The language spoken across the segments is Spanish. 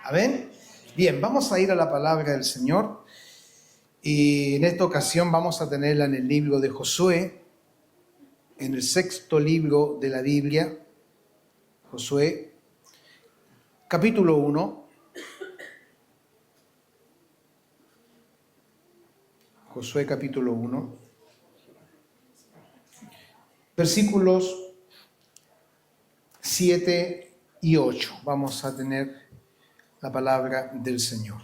Amén. Bien, vamos a ir a la palabra del Señor y en esta ocasión vamos a tenerla en el libro de Josué, en el 6º libro de la Biblia, Josué, capítulo 1. Josué capítulo 1, versículos 7 y 8. Vamos a tener la palabra del Señor.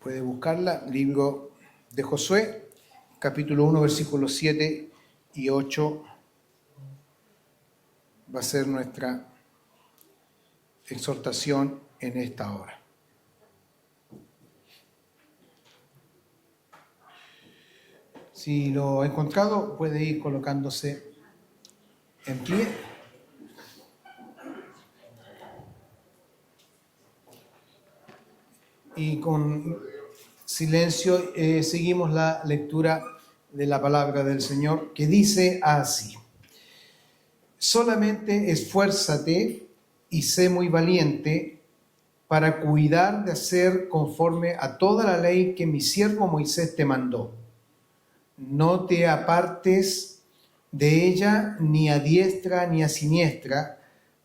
Puede buscarla, libro de Josué, capítulo 1, versículos 7 y 8. Va a ser nuestra exhortación en esta hora. Si lo ha encontrado, puede ir colocándose en pie. Y con silencio seguimos la lectura de la palabra del Señor, que dice así: solamente esfuérzate y sé muy valiente para cuidar de hacer conforme a toda la ley que mi siervo Moisés te mandó. No te apartes de ella ni a diestra ni a siniestra,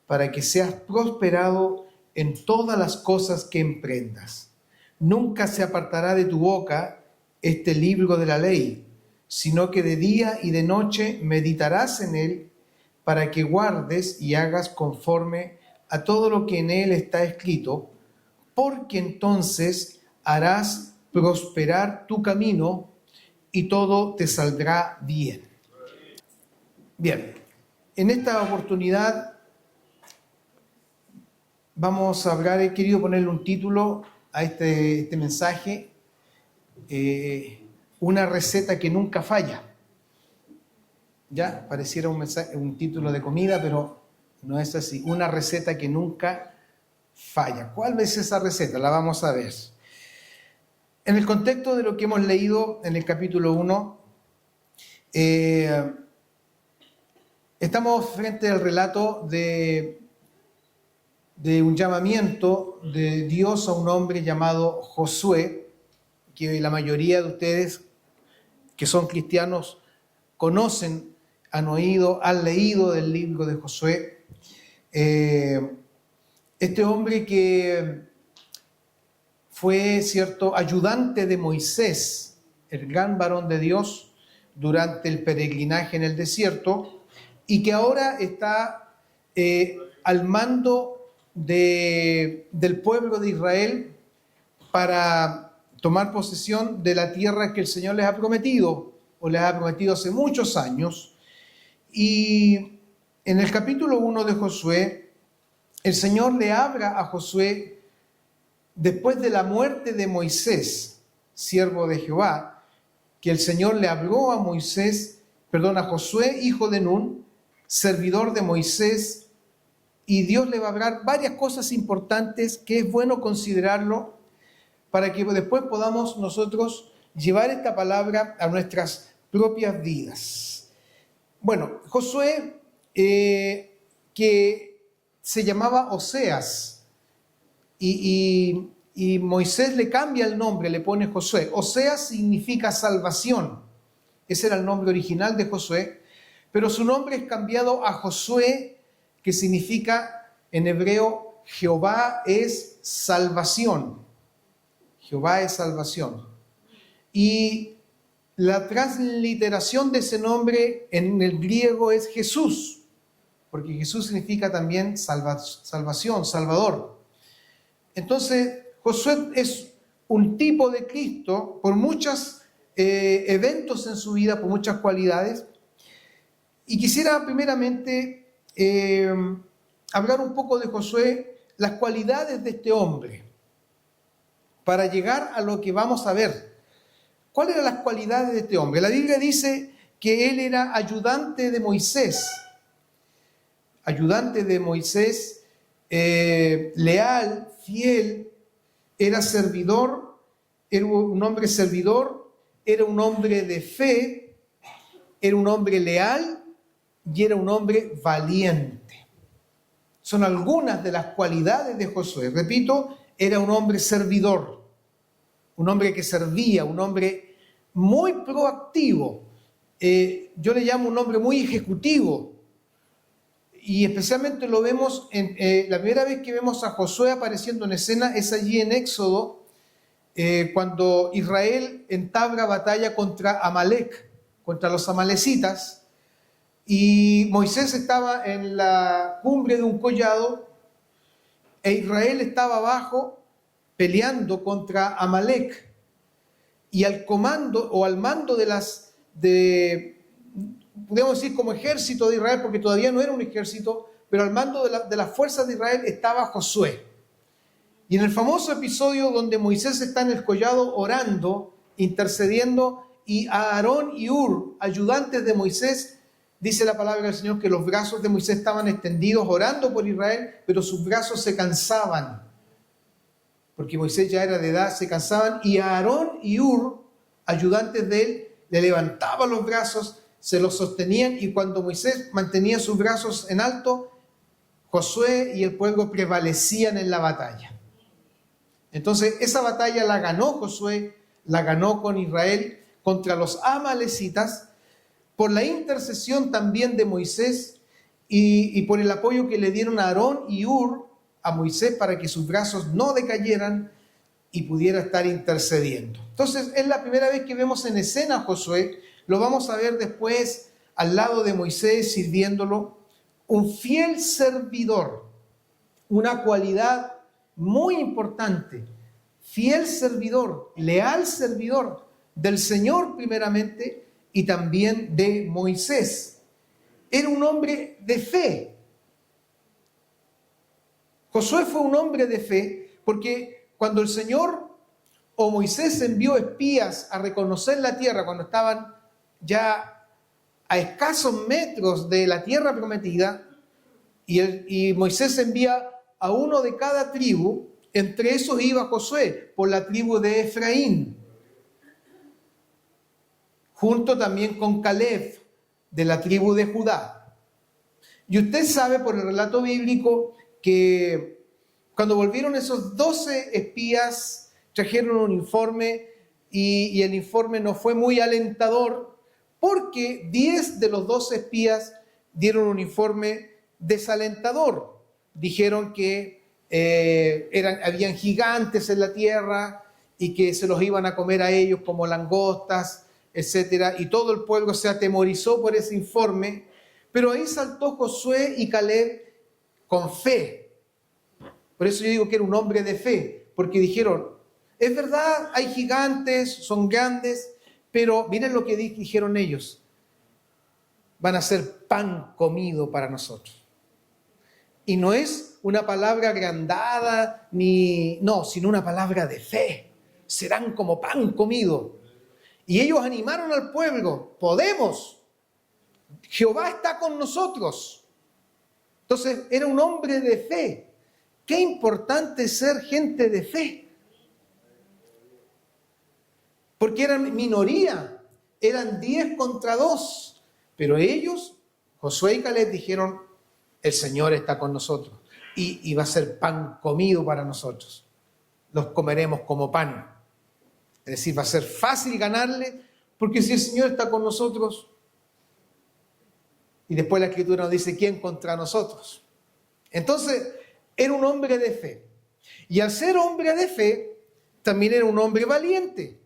para que seas prosperado en todas las cosas que emprendas. Nunca se apartará de tu boca este libro de la ley, sino que de día y de noche meditarás en él, para que guardes y hagas conforme a todo lo que en él está escrito, porque entonces harás prosperar tu camino y todo te saldrá bien. Bien, en esta oportunidad vamos a hablar, he querido ponerle un título a este mensaje, una receta que nunca falla. Ya, pareciera un título de comida, pero no es así. Una receta que nunca falla. ¿Cuál es esa receta? La vamos a ver. En el contexto de lo que hemos leído en el capítulo 1, estamos frente al relato de un llamamiento de Dios a un hombre llamado Josué, que la mayoría de ustedes que son cristianos conocen, han oído, han leído del libro de Josué. Este hombre que fue, cierto, ayudante de Moisés, el gran varón de Dios, durante el peregrinaje en el desierto, y que ahora está al mando del pueblo de Israel para tomar posesión de la tierra que el Señor les ha prometido, o les ha prometido hace muchos años. Y en el capítulo 1 de Josué, el Señor le habla a Josué después de la muerte de Moisés, siervo de Jehová, que el Señor le habló a Josué, hijo de Nun, servidor de Moisés, y Dios le va a hablar varias cosas importantes que es bueno considerarlo para que después podamos nosotros llevar esta palabra a nuestras propias vidas. Bueno, Josué, que se llamaba Oseas, y Moisés le cambia el nombre, le pone Josué. Oseas significa salvación. Ese era el nombre original de Josué, pero su nombre es cambiado a Josué, que significa en hebreo Jehová es salvación. Jehová es salvación. Y la transliteración de ese nombre en el griego es Jesús, porque Jesús significa también salvación, salvador. Entonces, Josué es un tipo de Cristo por muchos eventos en su vida, por muchas cualidades. Y quisiera primeramente hablar un poco de Josué, las cualidades de este hombre, para llegar a lo que vamos a ver. ¿Cuáles eran las cualidades de este hombre? La Biblia dice que él era ayudante de Moisés. Ayudante de Moisés, leal, fiel, era servidor, era un hombre servidor, era un hombre de fe, era un hombre leal y era un hombre valiente. Son algunas de las cualidades de Josué. Repito, era un hombre servidor, un hombre que servía, un hombre muy proactivo. Yo le llamo un hombre muy ejecutivo. Y especialmente lo vemos, la primera vez que vemos a Josué apareciendo en escena es allí en Éxodo, cuando Israel entabla batalla contra Amalek, contra los amalecitas. Y Moisés estaba en la cumbre de un collado e Israel estaba abajo peleando contra Amalek. Y al comando o al mando podríamos decir como ejército de Israel, porque todavía no era un ejército, pero al mando de las fuerzas de Israel estaba Josué. Y en el famoso episodio donde Moisés está en el collado orando, intercediendo, y Aarón y Hur, ayudantes de Moisés, dice la palabra del Señor que los brazos de Moisés estaban extendidos orando por Israel, pero sus brazos se cansaban, porque Moisés ya era de edad, se cansaban, y Aarón y Hur, ayudantes de él, le levantaban los brazos, se los sostenían, y cuando Moisés mantenía sus brazos en alto, Josué y el pueblo prevalecían en la batalla. Entonces esa batalla la ganó Josué, la ganó con Israel contra los amalecitas, por la intercesión también de Moisés y por el apoyo que le dieron a Aarón y Hur a Moisés para que sus brazos no decayeran y pudiera estar intercediendo. Entonces es la primera vez que vemos en escena a Josué, lo vamos a ver después al lado de Moisés sirviéndolo, un fiel servidor, una cualidad muy importante, fiel servidor, leal servidor del Señor primeramente, y también de Moisés. Era un hombre de fe. Josué fue un hombre de fe porque cuando el Señor o Moisés envió espías a reconocer la tierra, cuando estaban ya a escasos metros de la tierra prometida, y Moisés envía a uno de cada tribu, entre esos iba Josué, por la tribu de Efraín, junto también con Caleb, de la tribu de Judá. Y usted sabe por el relato bíblico que cuando volvieron esos 12 espías, trajeron un informe y el informe no fue muy alentador porque 10 de los 12 espías dieron un informe desalentador. Dijeron que habían gigantes en la tierra y que se los iban a comer a ellos como langostas, etcétera, y todo el pueblo se atemorizó por ese informe, pero ahí saltó Josué y Caleb con fe. Por eso yo digo que era un hombre de fe, porque dijeron, es verdad, hay gigantes, son grandes, pero miren lo que dijeron ellos, van a ser pan comido para nosotros. Y no es una palabra agrandada, sino una palabra de fe, serán como pan comido. Y ellos animaron al pueblo, podemos, Jehová está con nosotros. Entonces era un hombre de fe. Qué importante ser gente de fe. Porque eran minoría, eran 10 contra 2. Pero ellos, Josué y Caleb, dijeron, el Señor está con nosotros. Y va a ser pan comido para nosotros. Los comeremos como pan. Es decir, va a ser fácil ganarle, porque si el Señor está con nosotros, y después la Escritura nos dice, ¿quién contra nosotros? Entonces, era un hombre de fe. Y al ser hombre de fe, también era un hombre valiente.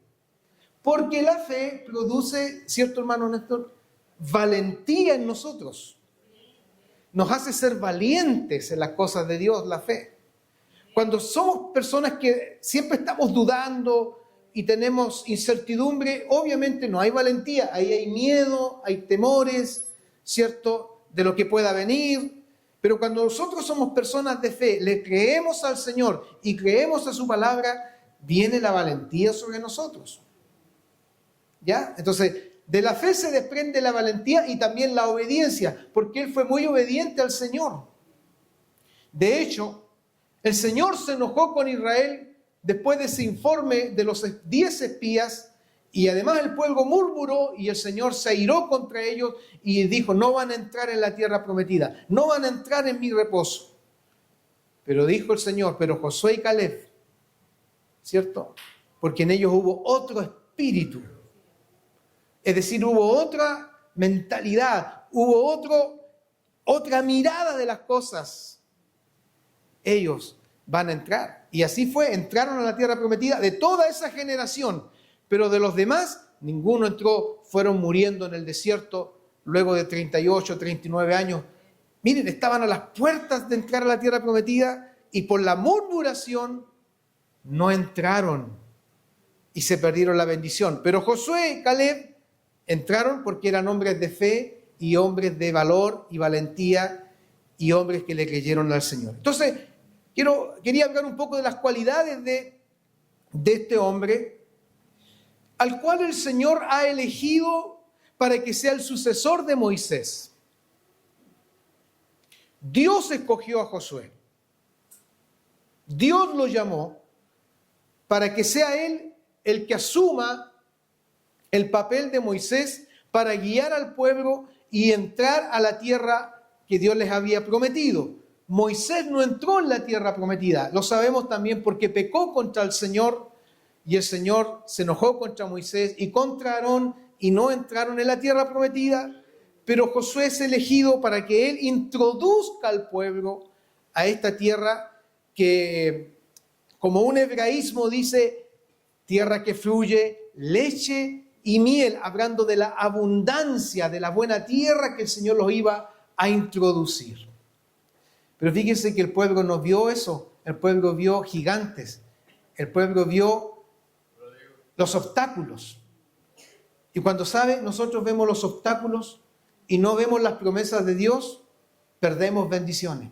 Porque la fe produce, ¿cierto, hermano Néstor? Valentía en nosotros. Nos hace ser valientes en las cosas de Dios, la fe. Cuando somos personas que siempre estamos dudando y tenemos incertidumbre, obviamente no hay valentía, ahí hay miedo, hay temores, ¿cierto?, de lo que pueda venir. Pero cuando nosotros somos personas de fe, le creemos al Señor y creemos a su palabra, viene la valentía sobre nosotros. ¿Ya? Entonces, de la fe se desprende la valentía y también la obediencia, porque él fue muy obediente al Señor. De hecho, el Señor se enojó con Israel después de ese informe de los 10 espías, y además el pueblo murmuró y el Señor se airó contra ellos y dijo, no van a entrar en la tierra prometida, no van a entrar en mi reposo. Pero dijo el Señor, pero Josué y Caleb, ¿cierto? Porque en ellos hubo otro espíritu. Es decir, hubo otra mentalidad, hubo otra mirada de las cosas. Ellos van a entrar. Y así fue, entraron a la tierra prometida de toda esa generación. Pero de los demás, ninguno entró, fueron muriendo en el desierto luego de 38, 39 años. Miren, estaban a las puertas de entrar a la tierra prometida y por la murmuración no entraron y se perdieron la bendición. Pero Josué y Caleb entraron porque eran hombres de fe y hombres de valor y valentía y hombres que le creyeron al Señor. Entonces, quería hablar un poco de las cualidades de este hombre, al cual el Señor ha elegido para que sea el sucesor de Moisés. Dios escogió a Josué. Dios lo llamó para que sea él el que asuma el papel de Moisés para guiar al pueblo y entrar a la tierra que Dios les había prometido. Moisés no entró en la tierra prometida. Lo sabemos también porque pecó contra el Señor y el Señor se enojó contra Moisés y contra Aarón y no entraron en la tierra prometida. Pero Josué es elegido para que él introduzca al pueblo a esta tierra que, como un hebraísmo dice, tierra que fluye leche y miel, hablando de la abundancia, de la buena tierra que el Señor los iba a introducir. Pero fíjense que el pueblo no vio eso, el pueblo vio gigantes, el pueblo vio los obstáculos. Y cuando nosotros vemos los obstáculos y no vemos las promesas de Dios, perdemos bendiciones.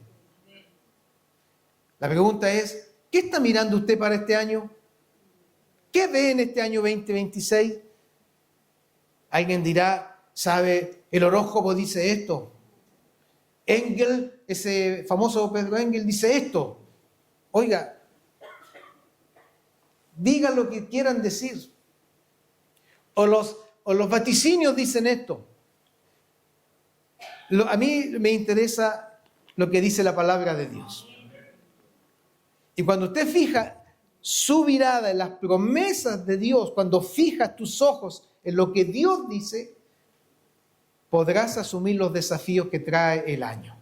La pregunta es, ¿qué está mirando usted para este año? ¿Qué ve en este año 2026? Alguien dirá, ¿sabe? El horóscopo dice esto. Engel, ese famoso Pedro Engel, dice esto. Oiga, digan lo que quieran decir. O los vaticinios dicen esto. A mí me interesa lo que dice la palabra de Dios. Y cuando usted fija su mirada en las promesas de Dios, cuando fijas tus ojos en lo que Dios dice, podrás asumir los desafíos que trae el año.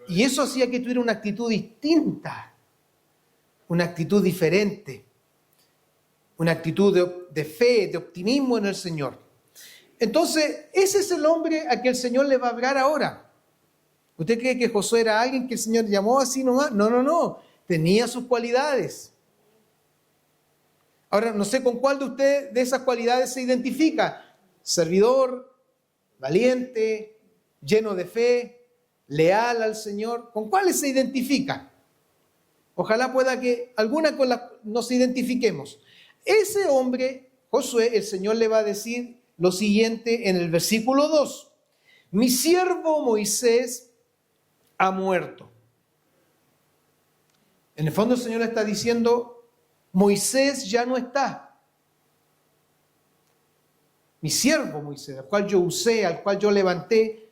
Y eso hacía que tuviera una actitud distinta, una actitud diferente, una actitud de fe, de optimismo en el Señor. Entonces, ese es el hombre a que el Señor le va a hablar ahora. ¿Usted cree que Josué era alguien que el Señor llamó así nomás? No. Tenía sus cualidades. Ahora, no sé con cuál de ustedes de esas cualidades se identifica. Servidor, valiente, lleno de fe, leal al Señor. ¿Con cuáles se identifica? Ojalá pueda que alguna con la nos identifiquemos. Ese hombre, Josué, el Señor le va a decir lo siguiente en el versículo 2. Mi siervo Moisés ha muerto. En el fondo el Señor le está diciendo, Moisés ya no está. Mi siervo Moisés, al cual yo usé, al cual yo levanté,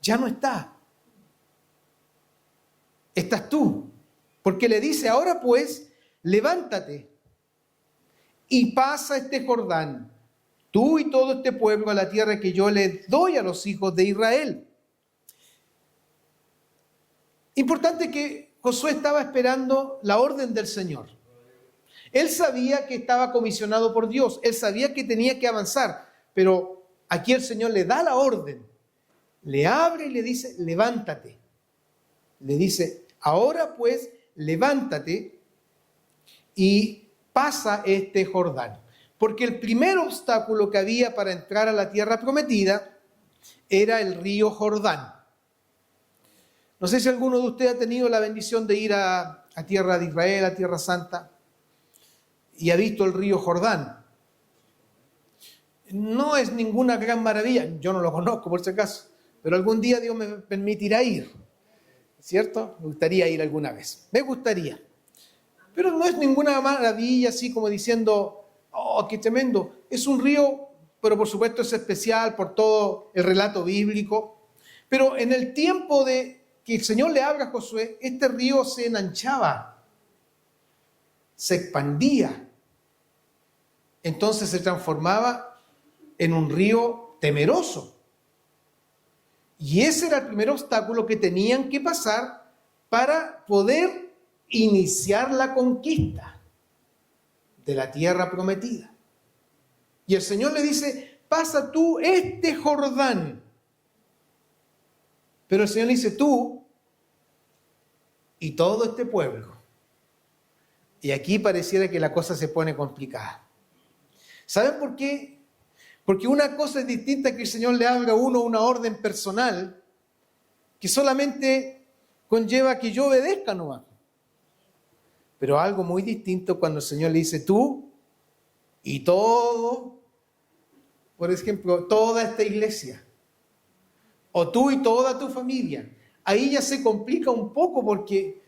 ya no está. Estás tú. Porque le dice, ahora pues, levántate y pasa este Jordán, tú y todo este pueblo, a la tierra que yo le doy a los hijos de Israel. Importante que Josué estaba esperando la orden del Señor. Él sabía que estaba comisionado por Dios, él sabía que tenía que avanzar, pero aquí el Señor le da la orden, le abre y le dice, levántate. Le dice, ahora pues, levántate y pasa este Jordán. Porque el primer obstáculo que había para entrar a la tierra prometida era el río Jordán. No sé si alguno de ustedes ha tenido la bendición de ir a tierra de Israel, a Tierra Santa, y ha visto el río Jordán. No es ninguna gran maravilla, yo no lo conozco por si acaso, pero algún día Dios me permitirá ir, ¿cierto? Me gustaría ir alguna vez, me gustaría. Pero no es ninguna maravilla así como diciendo, oh, qué tremendo. Es un río, pero por supuesto es especial por todo el relato bíblico. Pero en el tiempo de que el Señor le habla a Josué, este río se enanchaba, se expandía. Entonces se transformaba en un río temeroso. Y ese era el primer obstáculo que tenían que pasar para poder iniciar la conquista de la tierra prometida. Y el Señor le dice, pasa tú este Jordán. Pero el Señor le dice, tú y todo este pueblo. Y aquí pareciera que la cosa se pone complicada. ¿Saben por qué? Porque una cosa es distinta que el Señor le haga a uno una orden personal que solamente conlleva que yo obedezca nomás. Pero algo muy distinto cuando el Señor le dice tú y todo, por ejemplo, toda esta iglesia, o tú y toda tu familia. Ahí ya se complica un poco porque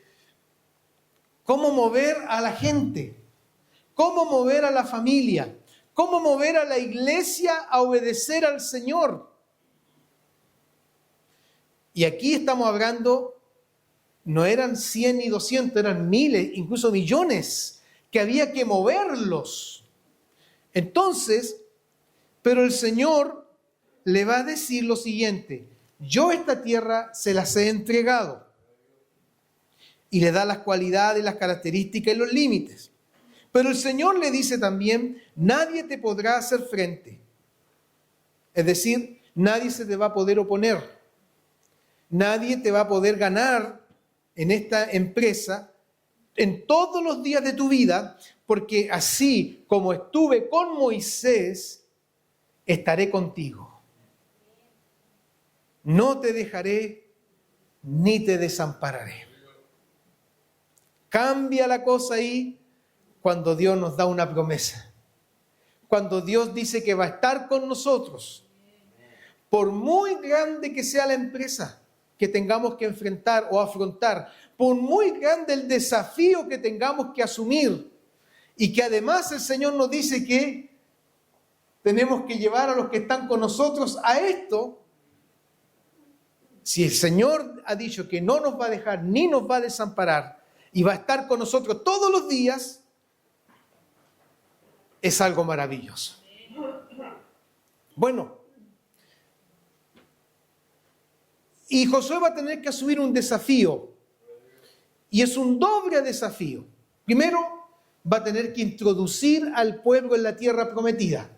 ¿cómo mover a la gente? ¿Cómo mover a la familia? ¿Cómo mover a la iglesia a obedecer al Señor? Y aquí estamos hablando, no eran 100 ni 200, eran miles, incluso millones, que había que moverlos. Entonces, pero el Señor le va a decir lo siguiente, yo esta tierra se las he entregado. Y le da las cualidades, las características y los límites. Pero el Señor le dice también, nadie te podrá hacer frente. Es decir, nadie se te va a poder oponer. Nadie te va a poder ganar en esta empresa en todos los días de tu vida, porque así como estuve con Moisés, estaré contigo. No te dejaré ni te desampararé. Cambia la cosa ahí cuando Dios nos da una promesa. Cuando Dios dice que va a estar con nosotros. Por muy grande que sea la empresa que tengamos que enfrentar o afrontar, por muy grande el desafío que tengamos que asumir, y que además el Señor nos dice que tenemos que llevar a los que están con nosotros a esto, si el Señor ha dicho que no nos va a dejar ni nos va a desamparar, y va a estar con nosotros todos los días, es algo maravilloso. Bueno, y Josué va a tener que asumir un desafío, y es un doble desafío. Primero, va a tener que introducir al pueblo en la tierra prometida,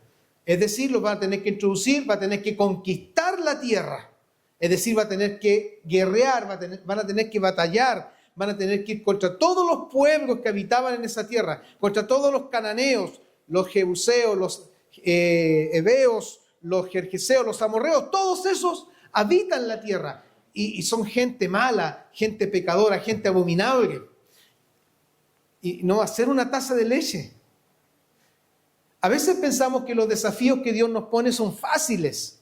es decir, lo va a tener que introducir, va a tener que conquistar la tierra, es decir, va a tener que guerrear, van a tener que batallar, van a tener que ir contra todos los pueblos que habitaban en esa tierra, contra todos los cananeos, los jebuseos, los heveos, los gergeseos, los amorreos, todos esos habitan la tierra y son gente mala, gente pecadora, gente abominable. Y no va a ser una taza de leche. A veces pensamos que los desafíos que Dios nos pone son fáciles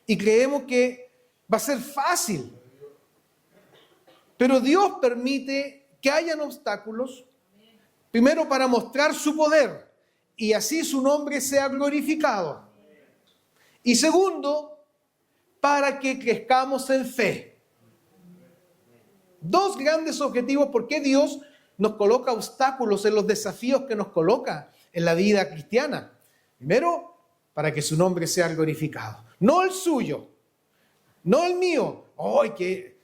y creemos que va a ser fácil. Pero Dios permite que hayan obstáculos, primero para mostrar su poder y así su nombre sea glorificado. Y segundo, para que crezcamos en fe. Dos grandes objetivos, ¿por qué Dios nos coloca obstáculos en los desafíos que nos coloca en la vida cristiana? Primero, para que su nombre sea glorificado. No el suyo, no el mío. ¡Ay, qué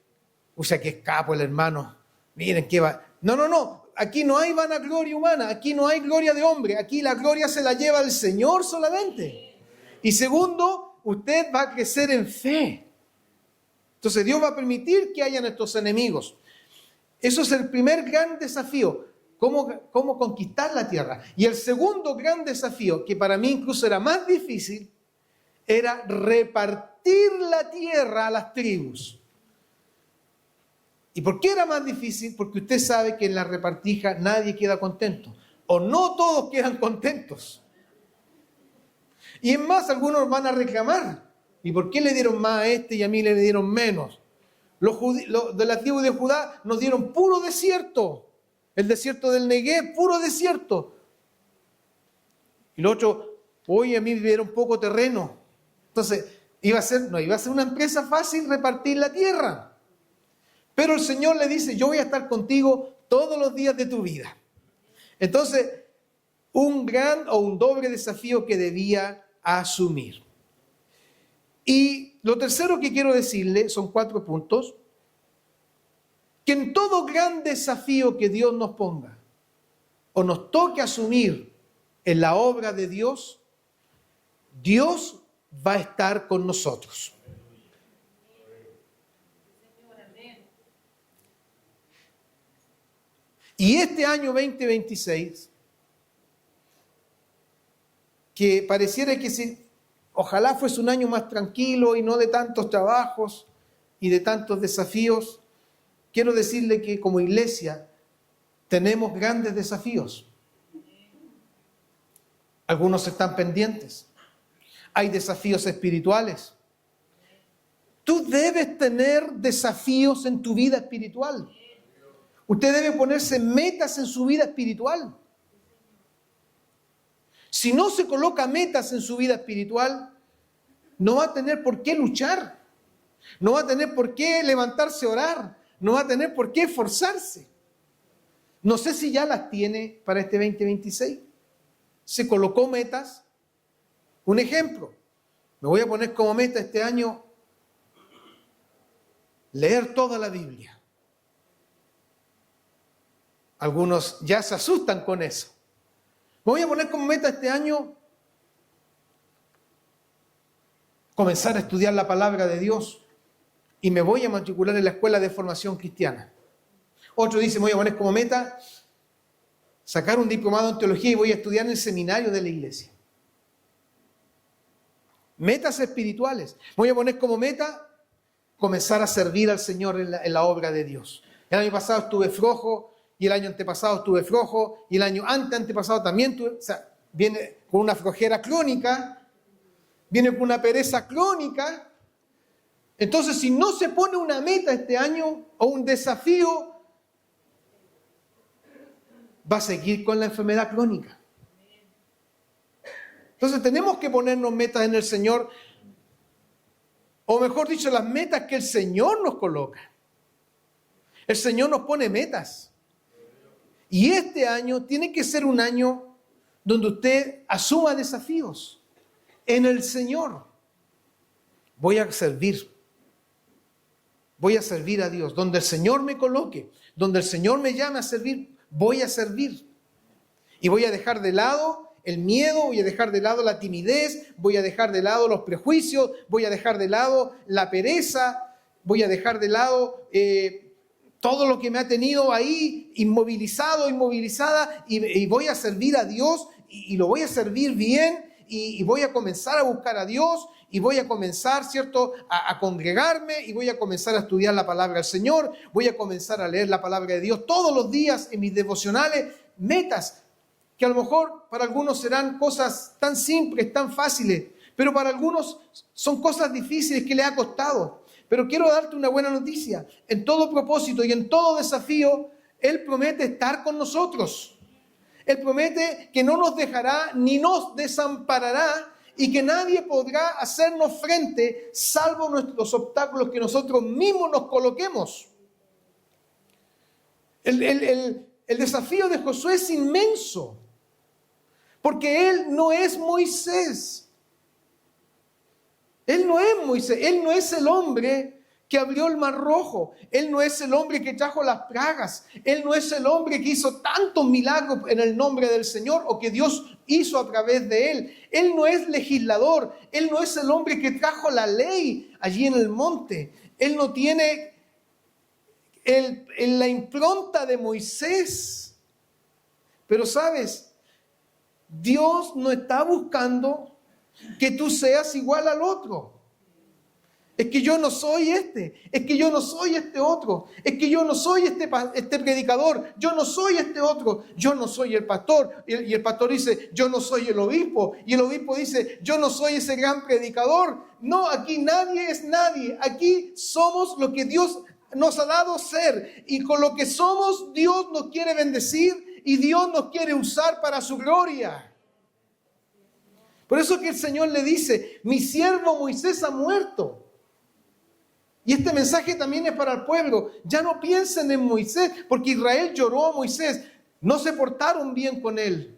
escapo el hermano! Miren qué va. No. Aquí no hay vanagloria humana, aquí no hay gloria de hombre, aquí la gloria se la lleva el Señor solamente. Y segundo, usted va a crecer en fe. Entonces Dios va a permitir que hayan estos enemigos. Eso es el primer gran desafío, cómo conquistar la tierra. Y el segundo gran desafío, que para mí incluso era más difícil, era repartir la tierra a las tribus. ¿Y por qué era más difícil? Porque usted sabe que en la repartija nadie queda contento. O no todos quedan contentos. Y es más, algunos van a reclamar. ¿Y por qué le dieron más a este y a mí le dieron menos? Los de la tribu de Judá nos dieron puro desierto. El desierto del Negev, puro desierto. Y los otros, hoy a mí me dieron poco terreno. Entonces, No iba a ser una empresa fácil repartir la tierra. Pero el Señor le dice, yo voy a estar contigo todos los días de tu vida. Entonces, un gran o un doble desafío que debía asumir. Y lo tercero que quiero decirle son 4 puntos. Que en todo gran desafío que Dios nos ponga o nos toque asumir en la obra de Dios, Dios va a estar con nosotros. Y este año 2026, que pareciera que ojalá fuese un año más tranquilo y no de tantos trabajos y de tantos desafíos, quiero decirle que como iglesia tenemos grandes desafíos. Algunos están pendientes. Hay desafíos espirituales. Tú debes tener desafíos en tu vida espiritual. Usted debe ponerse metas en su vida espiritual. Si no se coloca metas en su vida espiritual, no va a tener por qué luchar. No va a tener por qué levantarse a orar. No va a tener por qué esforzarse. No sé si ya las tiene para este 2026. Se colocó metas. Un ejemplo, me voy a poner como meta este año leer toda la Biblia. Algunos ya se asustan con eso. Me voy a poner como meta este año comenzar a estudiar la palabra de Dios y me voy a matricular en la escuela de formación cristiana. Otro dice, me voy a poner como meta sacar un diplomado en teología y voy a estudiar en el seminario de la iglesia. Metas espirituales. Me voy a poner como meta comenzar a servir al Señor en la obra de Dios. El año pasado estuve flojo, y el año antepasado estuve flojo, y el año antepasado también estuve, o sea, viene con una flojera crónica, viene con una pereza crónica. Entonces, si no se pone una meta este año o un desafío, va a seguir con la enfermedad crónica. Entonces, tenemos que ponernos metas en el Señor, o mejor dicho, las metas que el Señor nos coloca. El Señor nos pone metas. Y este año tiene que ser un año donde usted asuma desafíos en el Señor. Voy a servir a Dios. Donde el Señor me coloque, donde el Señor me llame a servir, voy a servir. Y voy a dejar de lado el miedo, voy a dejar de lado la timidez, voy a dejar de lado los prejuicios, voy a dejar de lado la pereza, voy a dejar de lado todo lo que me ha tenido ahí inmovilizado, inmovilizada, y voy a servir a Dios y lo voy a servir bien y voy a comenzar a buscar a Dios y voy a comenzar, ¿cierto?, a congregarme y voy a comenzar a estudiar la palabra del Señor, voy a comenzar a leer la palabra de Dios todos los días en mis devocionales, metas que a lo mejor para algunos serán cosas tan simples, tan fáciles, pero para algunos son cosas difíciles que le ha costado. Pero quiero darte una buena noticia. En todo propósito y en todo desafío, Él promete estar con nosotros. Él promete que no nos dejará ni nos desamparará y que nadie podrá hacernos frente salvo los obstáculos que nosotros mismos nos coloquemos. El desafío de Josué es inmenso, porque él no es Moisés. Él no es Moisés, él no es el hombre que abrió el mar rojo, él no es el hombre que trajo las plagas, él no es el hombre que hizo tantos milagros en el nombre del Señor o que Dios hizo a través de él no es legislador, él no es el hombre que trajo la ley allí en el monte, él no tiene la impronta de Moisés. Pero sabes, Dios no está buscando que tú seas igual al otro. Es que yo no soy es que yo no soy este otro, es que yo no soy este predicador, yo no soy este otro, yo no soy el pastor. Y el pastor dice, yo no soy el obispo. Y el obispo dice, yo no soy ese gran predicador. No, aquí nadie es nadie. Aquí somos lo que Dios nos ha dado ser. Y con lo que somos, Dios nos quiere bendecir y Dios nos quiere usar para su gloria. Por eso que el Señor le dice, mi siervo Moisés ha muerto. Y este mensaje también es para el pueblo. Ya no piensen en Moisés, porque Israel lloró a Moisés. No se portaron bien con él.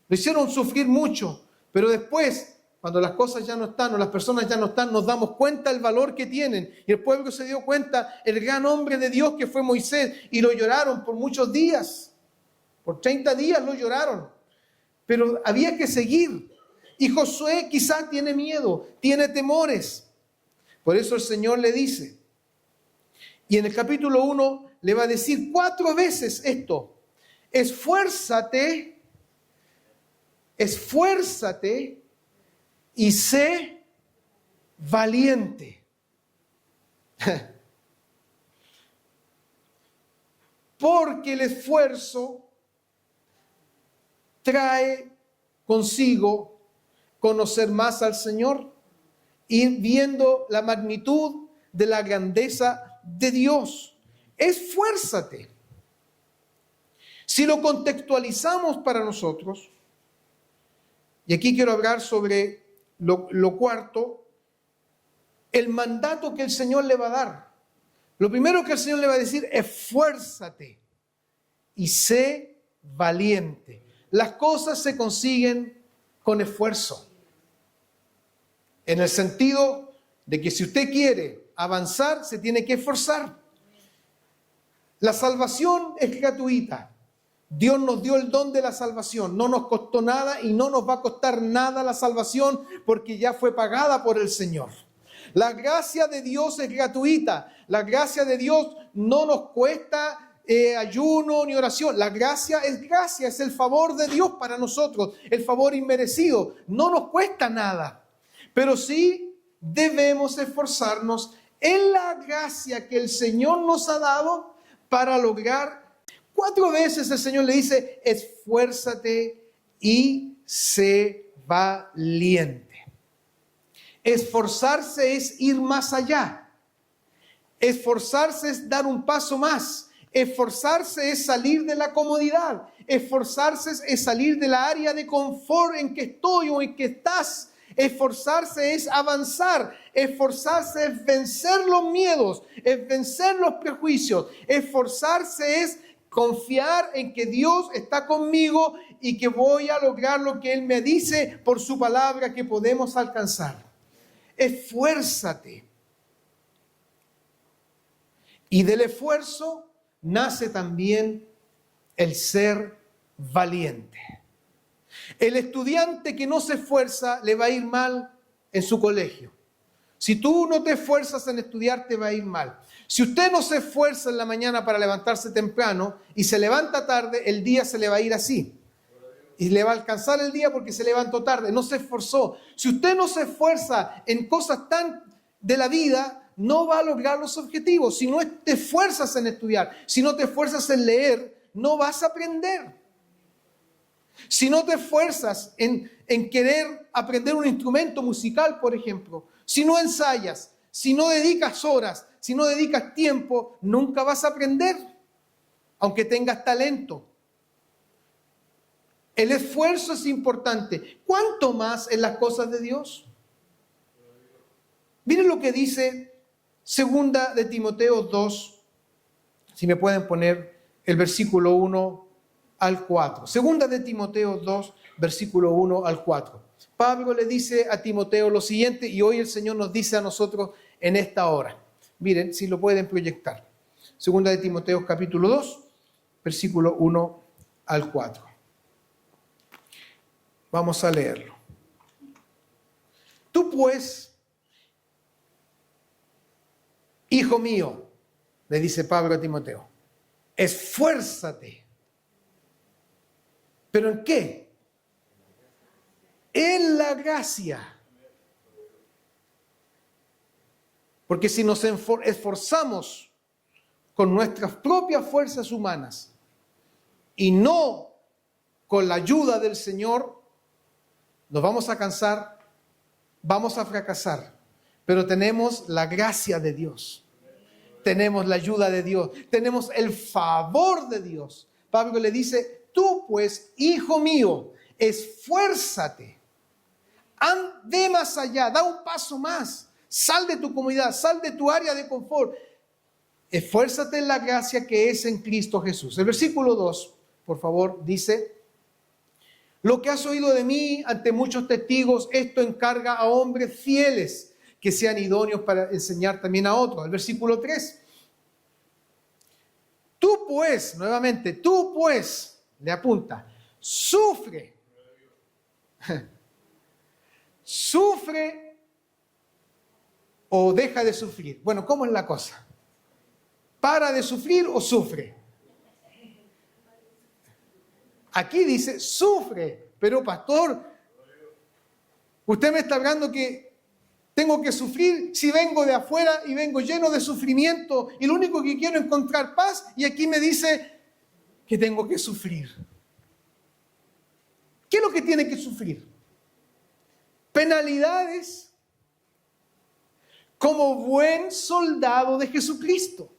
Lo hicieron sufrir mucho. Pero después, cuando las cosas ya no están o las personas ya no están, nos damos cuenta del valor que tienen. Y el pueblo se dio cuenta el gran hombre de Dios que fue Moisés. Y lo lloraron por muchos días. Por 30 días lo lloraron. Pero había que seguir. Y Josué quizás tiene miedo, tiene temores. Por eso el Señor le dice, y en el capítulo 1 le va a decir 4 veces esto: esfuérzate y sé valiente. Porque el esfuerzo trae consigo conocer más al Señor, ir viendo la magnitud de la grandeza de Dios. Esfuérzate. Si lo contextualizamos para nosotros, y aquí quiero hablar sobre lo cuarto, el mandato que el Señor le va a dar. Lo primero que el Señor le va a decir, esfuérzate y sé valiente. Las cosas se consiguen con esfuerzo. En el sentido de que si usted quiere avanzar, se tiene que esforzar. La salvación es gratuita. Dios nos dio el don de la salvación. No nos costó nada y no nos va a costar nada la salvación porque ya fue pagada por el Señor. La gracia de Dios es gratuita. La gracia de Dios no nos cuesta ayuno ni oración. La gracia, es el favor de Dios para nosotros, el favor inmerecido. No nos cuesta nada. Pero sí debemos esforzarnos en la gracia que el Señor nos ha dado para lograr. 4 veces el Señor le dice, esfuérzate y sé valiente. Esforzarse es ir más allá. Esforzarse es dar un paso más. Esforzarse es salir de la comodidad. Esforzarse es salir de la área de confort en que estoy o en que estás. Esforzarse es avanzar, esforzarse es vencer los miedos, es vencer los prejuicios, esforzarse es confiar en que Dios está conmigo y que voy a lograr lo que Él me dice por su palabra que podemos alcanzar. Esfuérzate. Y del esfuerzo nace también el ser valiente. El estudiante que no se esfuerza le va a ir mal en su colegio. Si tú no te esfuerzas en estudiar, te va a ir mal. Si usted no se esfuerza en la mañana para levantarse temprano y se levanta tarde, el día se le va a ir así. Y le va a alcanzar el día porque se levantó tarde, no se esforzó. Si usted no se esfuerza en cosas tan de la vida, no va a lograr los objetivos. Si no te esfuerzas en estudiar, si no te esfuerzas en leer, no vas a aprender. Si no te esfuerzas en querer aprender un instrumento musical, por ejemplo, si no ensayas, si no dedicas horas, si no dedicas tiempo, nunca vas a aprender, aunque tengas talento. El esfuerzo es importante. ¿Cuánto más en las cosas de Dios? Miren lo que dice 2 de Timoteo 2, si me pueden poner el versículo 1 al 4. 2 de Timoteo 2, versículo 1 al 4. Pablo le dice a Timoteo lo siguiente y hoy el Señor nos dice a nosotros en esta hora. Miren, si lo pueden proyectar. 2 de Timoteo capítulo 2, versículo 1 al 4. Vamos a leerlo. Tú pues, hijo mío, le dice Pablo a Timoteo, esfuérzate. ¿Pero en qué? En la gracia. Porque si nos esforzamos con nuestras propias fuerzas humanas y no con la ayuda del Señor, nos vamos a cansar, vamos a fracasar. Pero tenemos la gracia de Dios. Tenemos la ayuda de Dios. Tenemos el favor de Dios. Pablo le dice, tú pues, hijo mío, esfuérzate. Ve más allá, da un paso más. Sal de tu comodidad, sal de tu área de confort. Esfuérzate en la gracia que es en Cristo Jesús. El versículo 2, por favor, dice: lo que has oído de mí ante muchos testigos, esto encarga a hombres fieles que sean idóneos para enseñar también a otros. El versículo 3. Tú pues, nuevamente, le apunta, sufre. Sufre o deja de sufrir. Bueno, ¿cómo es la cosa? ¿Para de sufrir o sufre? Aquí dice sufre, pero pastor, usted me está hablando que tengo que sufrir si vengo de afuera y vengo lleno de sufrimiento y lo único que quiero es encontrar paz, y aquí me dice que tengo que sufrir. ¿Qué es lo que tiene que sufrir? Penalidades como buen soldado de Jesucristo.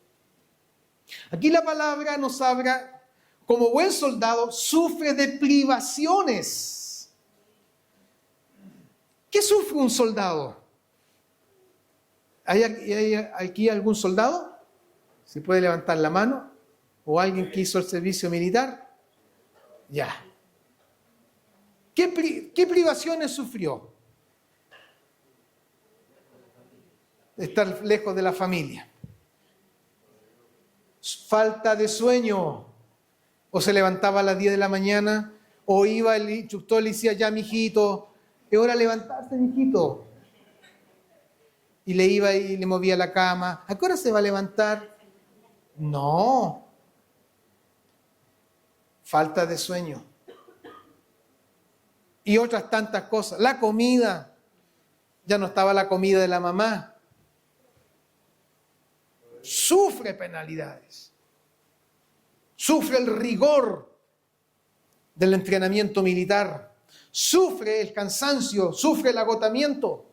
Aquí la palabra nos habla, como buen soldado, sufre de privaciones. ¿Qué sufre un soldado? ¿Hay aquí algún soldado? ¿Se puede levantar la mano? ¿O alguien que hizo el servicio militar? Ya. ¿Qué privaciones sufrió? Estar lejos de la familia. Falta de sueño. O se levantaba a las 10 de la mañana, o iba el instructor y le decía: ya, mijito, es hora de levantarse, mijito. Y le iba y le movía la cama. ¿A qué hora se va a levantar? No. Falta de sueño. Y otras tantas cosas. La comida. Ya no estaba la comida de la mamá. Sufre penalidades. Sufre el rigor del entrenamiento militar. Sufre el cansancio, sufre el agotamiento.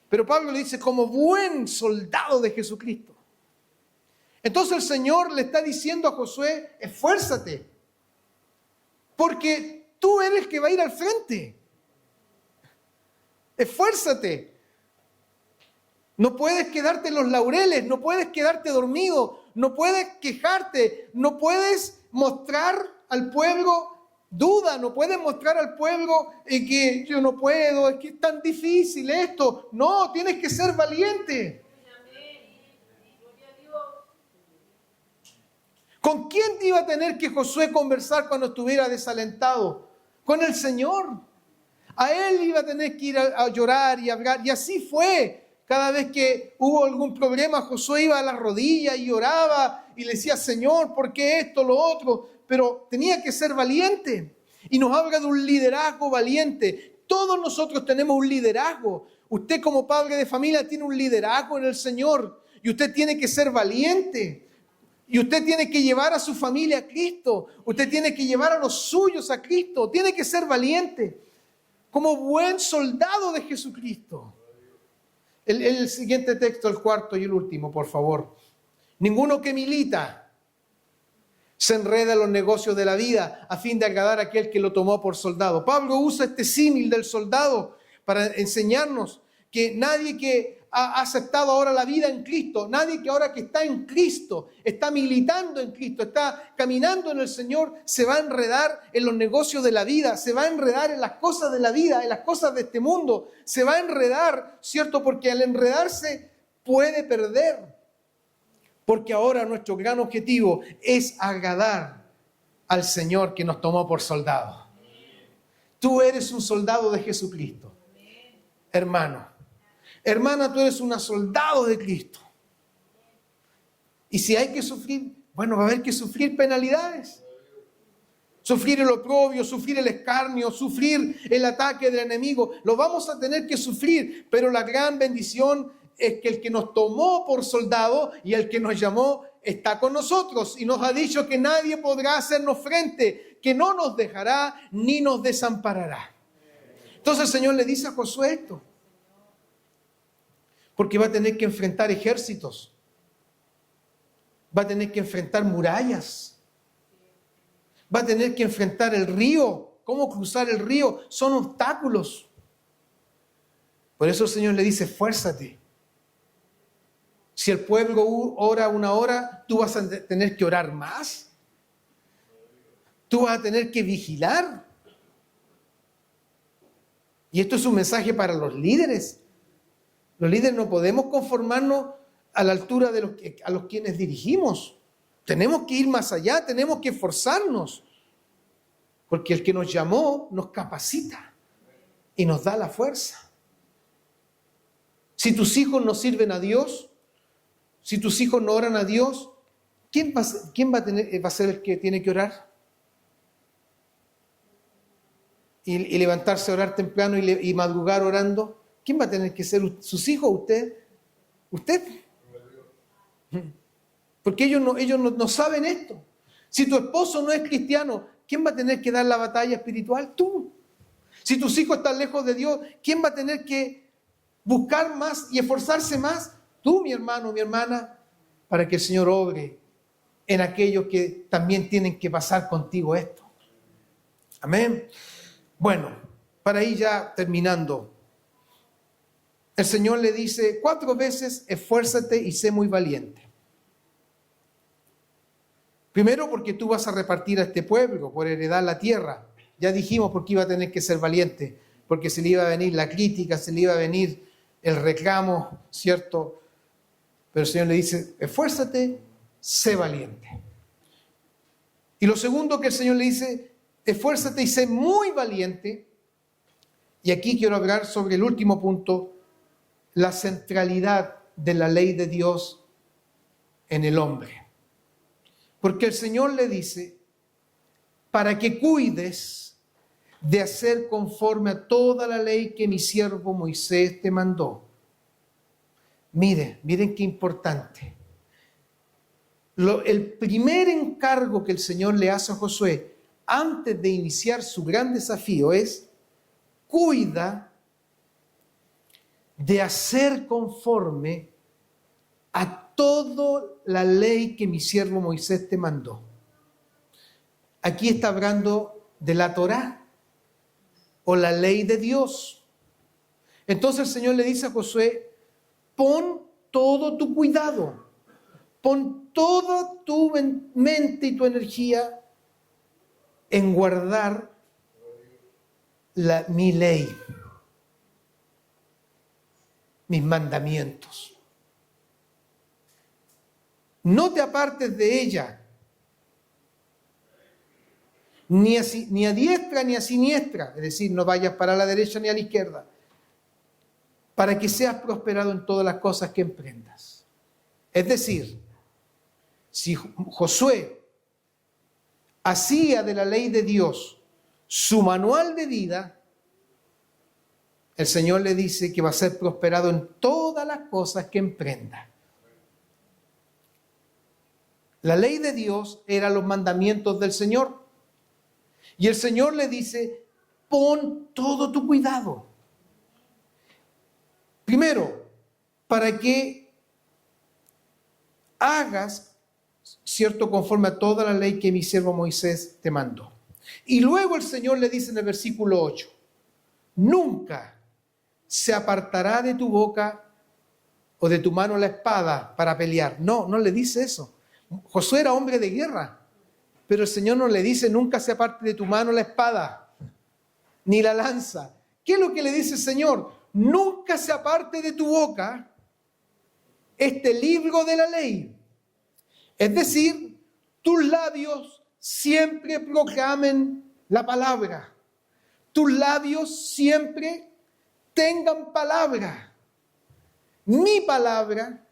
Pero Pablo le dice: como buen soldado de Jesucristo. Entonces el Señor le está diciendo a Josué: esfuérzate, porque tú eres el que va a ir al frente. Esfuérzate. No puedes quedarte en los laureles, no puedes quedarte dormido, no puedes quejarte, no puedes mostrar al pueblo duda, no puedes mostrar al pueblo que yo no puedo, es que es tan difícil esto. No, tienes que ser valiente. ¿Con quién iba a tener que Josué conversar cuando estuviera desalentado? Con el Señor. A él iba a tener que ir a llorar y hablar, y así fue. Cada vez que hubo algún problema, Josué iba a las rodillas y oraba y le decía: Señor, ¿por qué esto, lo otro? Pero tenía que ser valiente. Y nos habla de un liderazgo valiente. Todos nosotros tenemos un liderazgo. Usted como padre de familia tiene un liderazgo en el Señor. Y usted tiene que ser valiente. Y usted tiene que llevar a su familia a Cristo. Usted tiene que llevar a los suyos a Cristo. Tiene que ser valiente. Como buen soldado de Jesucristo. El siguiente texto, el cuarto y el último, por favor. Ninguno que milita se enreda en los negocios de la vida a fin de agradar a aquel que lo tomó por soldado. Pablo usa este símil del soldado para enseñarnos que nadie que ha aceptado ahora la vida en Cristo, nadie que ahora que está en Cristo, está militando en Cristo, está caminando en el Señor, se va a enredar en los negocios de la vida, se va a enredar en las cosas de la vida, en las cosas de este mundo, se va a enredar, ¿cierto? Porque al enredarse puede perder. Porque ahora nuestro gran objetivo es agradar al Señor que nos tomó por soldado. Tú eres un soldado de Jesucristo, hermano. Hermana, tú eres una soldado de Cristo. Y si hay que sufrir, bueno, va a haber que sufrir penalidades. Sufrir el oprobio, sufrir el escarnio, sufrir el ataque del enemigo. Lo vamos a tener que sufrir, pero la gran bendición es que el que nos tomó por soldado y el que nos llamó está con nosotros. Y nos ha dicho que nadie podrá hacernos frente, que no nos dejará ni nos desamparará. Entonces el Señor le dice a Josué esto. Porque va a tener que enfrentar ejércitos. Va a tener que enfrentar murallas. Va a tener que enfrentar el río. ¿Cómo cruzar el río? Son obstáculos. Por eso el Señor le dice, esfuérzate. Si el pueblo ora 1 hora, tú vas a tener que orar más. Tú vas a tener que vigilar. Y esto es un mensaje para los líderes. Los líderes no podemos conformarnos a la altura de a los quienes dirigimos. Tenemos que ir más allá, tenemos que esforzarnos. Porque el que nos llamó nos capacita y nos da la fuerza. Si tus hijos no sirven a Dios, si tus hijos no oran a Dios, ¿quién va a ser el que tiene que orar? Y levantarse a orar temprano y madrugar orando. ¿Quién va a tener que ser? ¿Sus hijos? ¿Usted? ¿Usted? Porque ellos no saben esto. Si tu esposo no es cristiano, ¿quién va a tener que dar la batalla espiritual? Tú. Si tus hijos están lejos de Dios, ¿quién va a tener que buscar más y esforzarse más? Tú, mi hermano, mi hermana, para que el Señor obre en aquellos que también tienen que pasar contigo esto. Amén. Bueno, para ir ya terminando, el Señor le dice 4 veces, esfuérzate y sé muy valiente. Primero, porque tú vas a repartir a este pueblo por heredar la tierra. Ya dijimos por qué iba a tener que ser valiente, porque se le iba a venir la crítica, se le iba a venir el reclamo, ¿cierto? Pero el Señor le dice, esfuérzate, sé valiente. Y lo segundo que el Señor le dice, esfuérzate y sé muy valiente. Y aquí quiero hablar sobre el último punto, la centralidad de la ley de Dios en el hombre. Porque el Señor le dice, para que cuides de hacer conforme a toda la ley que mi siervo Moisés te mandó. Miren qué importante. El primer encargo que el Señor le hace a Josué antes de iniciar su gran desafío es, cuida de hacer conforme a toda la ley que mi siervo Moisés te mandó. Aquí está hablando de la Torá o la ley de Dios. Entonces el Señor le dice a Josué, pon todo tu cuidado, pon toda tu mente y tu energía en guardar mi ley, mis mandamientos. No te apartes de ella, ni a diestra ni a siniestra, es decir, no vayas para la derecha ni a la izquierda, para que seas prosperado en todas las cosas que emprendas. Es decir, si Josué hacía de la ley de Dios su manual de vida, el Señor le dice que va a ser prosperado en todas las cosas que emprenda. La ley de Dios eran los mandamientos del Señor. Y el Señor le dice, pon todo tu cuidado. Primero, para que hagas, cierto, conforme a toda la ley que mi siervo Moisés te mandó. Y luego el Señor le dice en el versículo 8, nunca se apartará de tu boca o de tu mano la espada para pelear. No le dice eso. Josué era hombre de guerra, pero el Señor no le dice nunca se aparte de tu mano la espada, ni la lanza. ¿Qué es lo que le dice el Señor? Nunca se aparte de tu boca este libro de la ley. Es decir, tus labios siempre proclamen la palabra. Tus labios siempre tengan palabra. Mi palabra,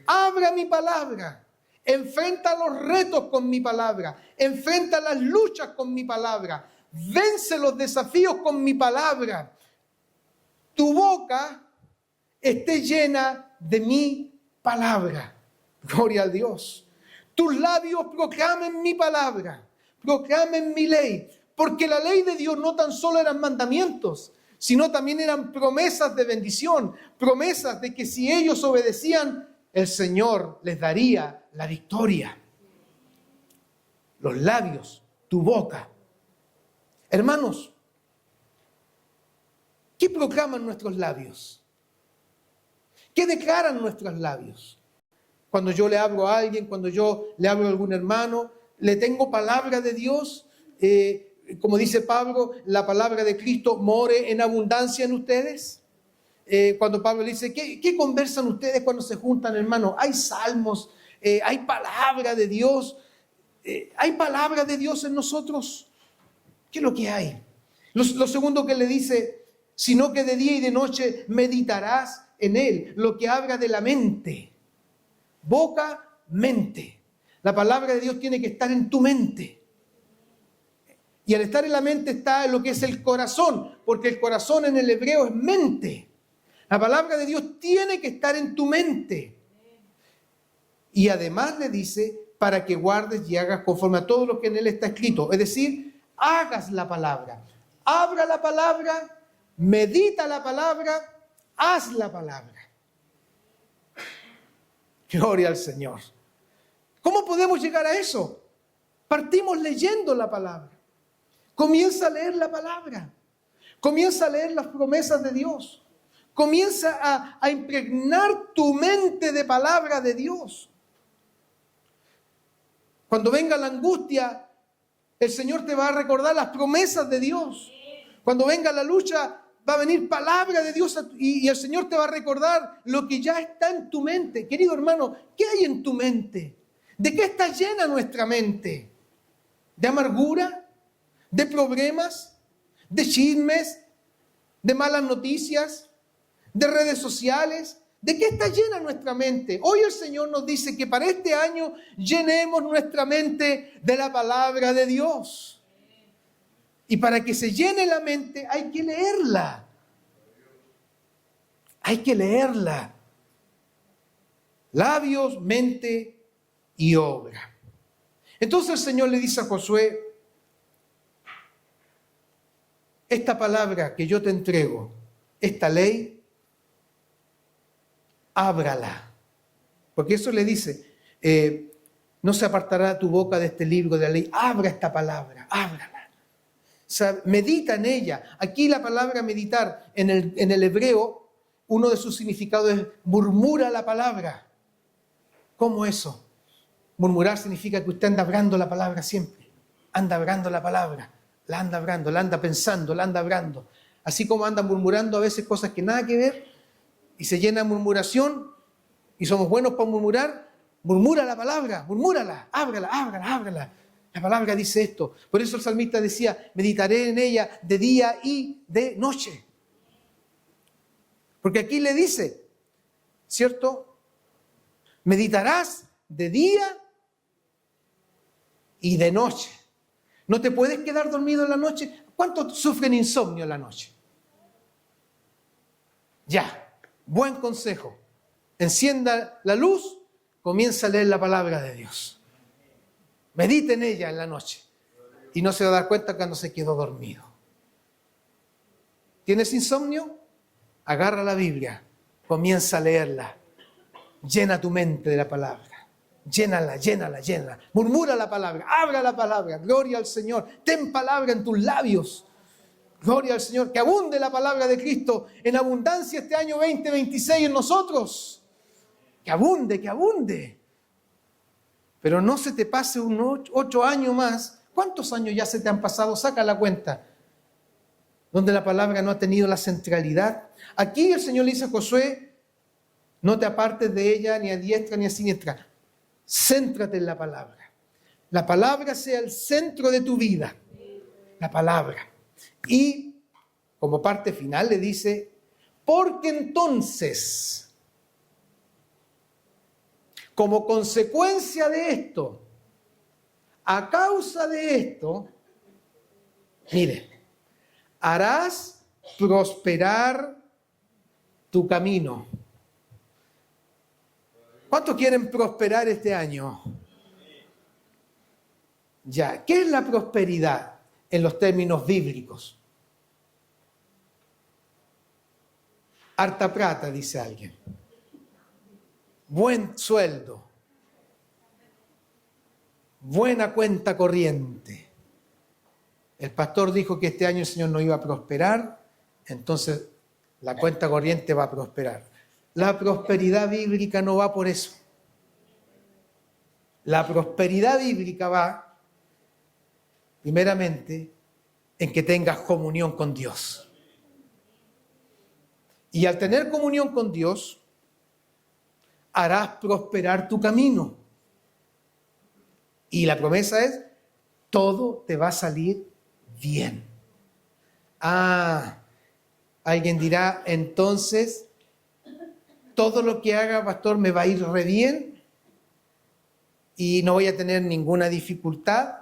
habla mi palabra. Enfrenta los retos con mi palabra. Enfrenta las luchas con mi palabra. Vence los desafíos con mi palabra. Tu boca esté llena de mi palabra. Gloria a Dios. Tus labios proclamen mi palabra. Proclamen mi ley. Porque la ley de Dios no tan solo eran mandamientos, sino también eran promesas de bendición. Promesas de que si ellos obedecían, el Señor les daría la victoria. Los labios, tu boca. Hermanos, ¿qué proclaman nuestros labios? ¿Qué declaran nuestros labios? Cuando yo le hablo a alguien, cuando yo le hablo a algún hermano, ¿le tengo palabra de Dios? Como dice Pablo, la palabra de Cristo more en abundancia en ustedes. Cuando Pablo le dice, ¿qué conversan ustedes cuando se juntan, hermanos? Hay salmos, hay palabra de Dios. ¿Hay palabra de Dios en nosotros? ¿Qué es lo que hay? Lo segundo que le dice, sino que de día y de noche meditarás en él, lo que habla de la mente. Boca, mente. La palabra de Dios tiene que estar en tu mente. Y al estar en la mente está en lo que es el corazón, porque el corazón en el hebreo es mente. La palabra de Dios tiene que estar en tu mente. Y además le dice, para que guardes y hagas conforme a todo lo que en él está escrito. Es decir, hagas la palabra. Abra la palabra, medita la palabra, haz la palabra. Gloria al Señor. ¿Cómo podemos llegar a eso? Partimos leyendo la palabra. Comienza a leer la palabra. Comienza a leer las promesas de Dios. Comienza a impregnar tu mente de palabra de Dios. Cuando venga la angustia, el Señor te va a recordar las promesas de Dios. Cuando venga la lucha, va a venir palabra de Dios y el Señor te va a recordar lo que ya está en tu mente. Querido hermano, ¿qué hay en tu mente? ¿De qué está llena nuestra mente? ¿De amargura? ¿De problemas? ¿De chismes? ¿De malas noticias? ¿De redes sociales? ¿De qué está llena nuestra mente? Hoy el Señor nos dice que para este año llenemos nuestra mente de la palabra de Dios. Y para que se llene la mente hay que leerla. Hay que leerla. Labios, mente y obra. Entonces el Señor le dice a Josué, esta palabra que yo te entrego, esta ley, ábrala. Porque eso le dice, no se apartará tu boca de este libro de la ley. Abra esta palabra, ábrala. O sea, medita en ella. Aquí la palabra meditar en el hebreo, uno de sus significados es murmura la palabra. ¿Cómo eso? Murmurar significa que usted anda hablando la palabra siempre. Anda hablando la palabra. La anda hablando, la anda pensando, la anda hablando. Así como anda murmurando a veces cosas que nada que ver y se llena de murmuración y somos buenos para murmurar, murmura la palabra, murmúrala, ábrala, ábrala, ábrala. La palabra dice esto. Por eso el salmista decía, meditaré en ella de día y de noche. Porque aquí le dice, ¿cierto? Meditarás de día y de noche. No te puedes quedar dormido en la noche. ¿Cuántos sufren insomnio en la noche? Ya, buen consejo. Encienda la luz, comienza a leer la palabra de Dios. Medite en ella en la noche y no se va a dar cuenta cuando se quedó dormido. ¿Tienes insomnio? Agarra la Biblia, comienza a leerla. Llena tu mente de la palabra. Llénala, llénala, llénala. Murmura la palabra, habla la palabra. Gloria al Señor. Ten palabra en tus labios. Gloria al Señor. Que abunde la palabra de Cristo en abundancia este año 2026 en nosotros. Que abunde, que abunde. Pero no se te pase 8 años más. ¿Cuántos años ya se te han pasado? Saca la cuenta. Donde la palabra no ha tenido la centralidad. Aquí el Señor le dice a Josué, no te apartes de ella ni a diestra ni a siniestra. Céntrate en la palabra. La palabra sea el centro de tu vida. La palabra. Y como parte final le dice, porque entonces, como consecuencia de esto, a causa de esto, mire, harás prosperar tu camino. ¿Cuántos quieren prosperar este año? Ya, ¿qué es la prosperidad en los términos bíblicos? Harta plata, dice alguien. Buen sueldo. Buena cuenta corriente. El pastor dijo que este año el Señor no iba a prosperar, entonces la cuenta corriente va a prosperar. La prosperidad bíblica no va por eso. La prosperidad bíblica va, primeramente, en que tengas comunión con Dios. Y al tener comunión con Dios, harás prosperar tu camino. Y la promesa es, todo te va a salir bien. Alguien dirá, entonces, todo lo que haga, pastor, me va a ir re bien y no voy a tener ninguna dificultad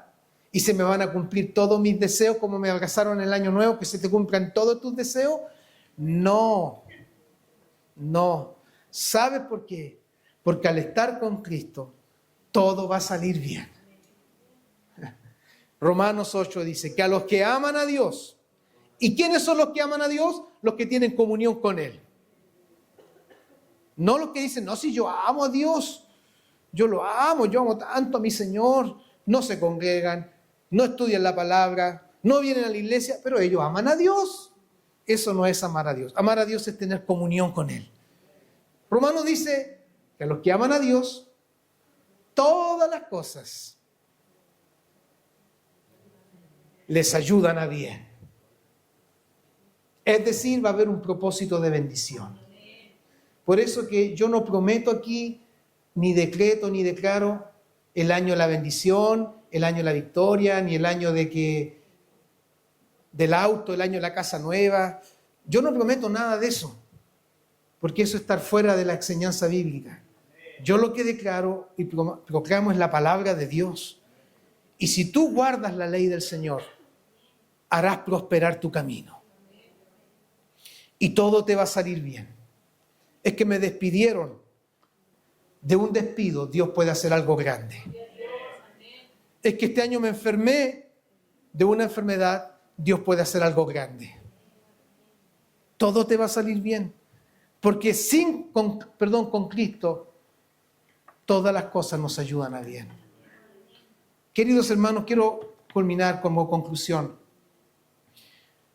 y se me van a cumplir todos mis deseos como me abrazaron en el año nuevo, que se te cumplan todos tus deseos. No. ¿Sabes por qué? Porque al estar con Cristo, todo va a salir bien. Romanos 8 dice que a los que aman a Dios, ¿y quiénes son los que aman a Dios? Los que tienen comunión con Él. No los que dicen, no, si yo amo a Dios, yo amo tanto a mi Señor, no se congregan, no estudian la palabra, no vienen a la iglesia, pero ellos aman a Dios. Eso no es amar a Dios. Amar a Dios es tener comunión con Él. Romanos dice que a los que aman a Dios, todas las cosas les ayudan a bien. Es decir, va a haber un propósito de bendición. Por eso que yo no prometo aquí, ni decreto, ni declaro el año de la bendición, el año de la victoria, ni el año del auto, el año de la casa nueva. Yo no prometo nada de eso, porque eso es estar fuera de la enseñanza bíblica. Yo lo que declaro y proclamo es la palabra de Dios. Y si tú guardas la ley del Señor, harás prosperar tu camino. Y todo te va a salir bien. Es que me despidieron. De un despido, Dios puede hacer algo grande. Es que este año me enfermé de una enfermedad, Dios puede hacer algo grande. Todo te va a salir bien. Porque con Cristo, todas las cosas nos ayudan a bien. Queridos hermanos, quiero culminar como conclusión.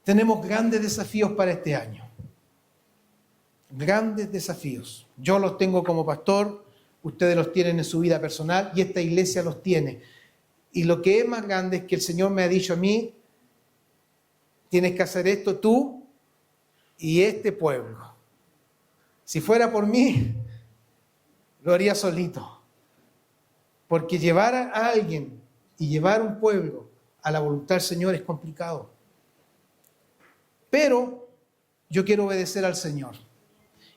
Tenemos grandes desafíos para este año. Grandes desafíos. Yo los tengo como pastor, ustedes los tienen en su vida personal y esta iglesia los tiene. Y lo que es más grande es que el Señor me ha dicho a mí, tienes que hacer esto tú y este pueblo. Si fuera por mí, lo haría solito. Porque llevar a alguien y llevar un pueblo a la voluntad del Señor es complicado. Pero yo quiero obedecer al Señor.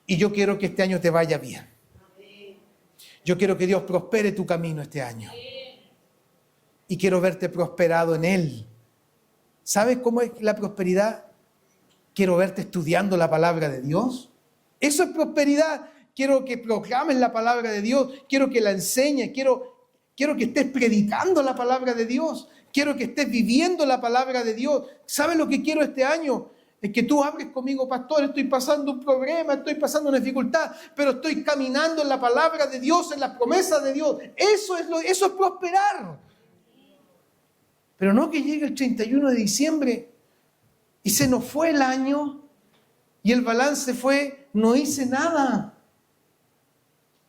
Y yo quiero que este año te vaya bien. Yo quiero que Dios prospere tu camino este año. Y quiero verte prosperado en Él. ¿Sabes cómo es la prosperidad? Quiero verte estudiando la palabra de Dios. Eso es prosperidad. Quiero que proclames la palabra de Dios. Quiero que la enseñes. Quiero que estés predicando la palabra de Dios. Quiero que estés viviendo la palabra de Dios. ¿Sabes lo que quiero este año? Es que tú hables conmigo, pastor, estoy pasando un problema, estoy pasando una dificultad, pero estoy caminando en la palabra de Dios, en las promesas de Dios. Eso es prosperar. Pero no que llegue el 31 de diciembre y se nos fue el año y el balance fue, no hice nada.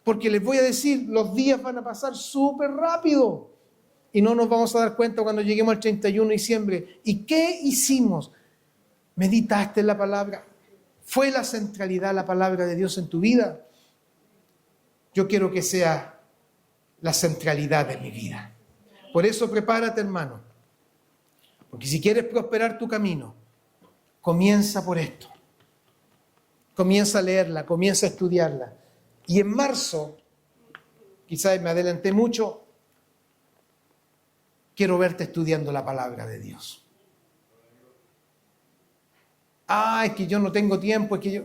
Porque les voy a decir, los días van a pasar súper rápido y no nos vamos a dar cuenta cuando lleguemos al 31 de diciembre. ¿Y qué hicimos? ¿Meditaste en la palabra? ¿Fue la centralidad la palabra de Dios en tu vida? Yo quiero que sea la centralidad de mi vida. Por eso prepárate, hermano. Porque si quieres prosperar tu camino, comienza por esto. Comienza a leerla, comienza a estudiarla. Y en marzo, quizás me adelanté mucho, quiero verte estudiando la palabra de Dios. Es que yo no tengo tiempo, es que yo...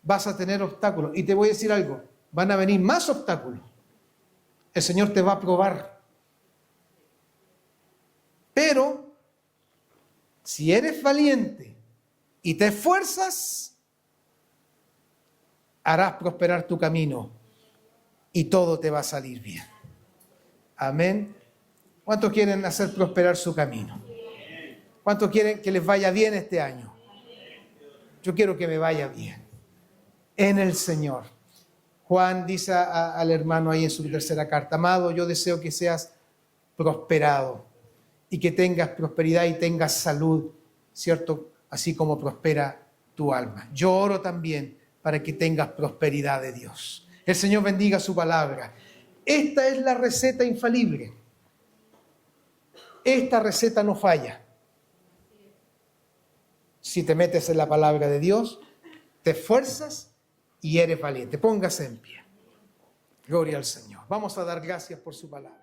Vas a tener obstáculos. Y te voy a decir algo, van a venir más obstáculos. El Señor te va a probar. Pero, si eres valiente y te esfuerzas, harás prosperar tu camino y todo te va a salir bien. Amén. ¿Cuántos quieren hacer prosperar su camino? ¿Cuántos quieren que les vaya bien este año? Yo quiero que me vaya bien. en el Señor. Juan dice al hermano ahí en su tercera carta: amado, yo deseo que seas prosperado y que tengas prosperidad y tengas salud, ¿cierto? Así como prospera tu alma. Yo oro también para que tengas prosperidad de Dios. El Señor bendiga su palabra. Esta es la receta infalible. Esta receta no falla. Si te metes en la palabra de Dios, te esfuerzas y eres valiente. Póngase en pie. Gloria al Señor. Vamos a dar gracias por su palabra.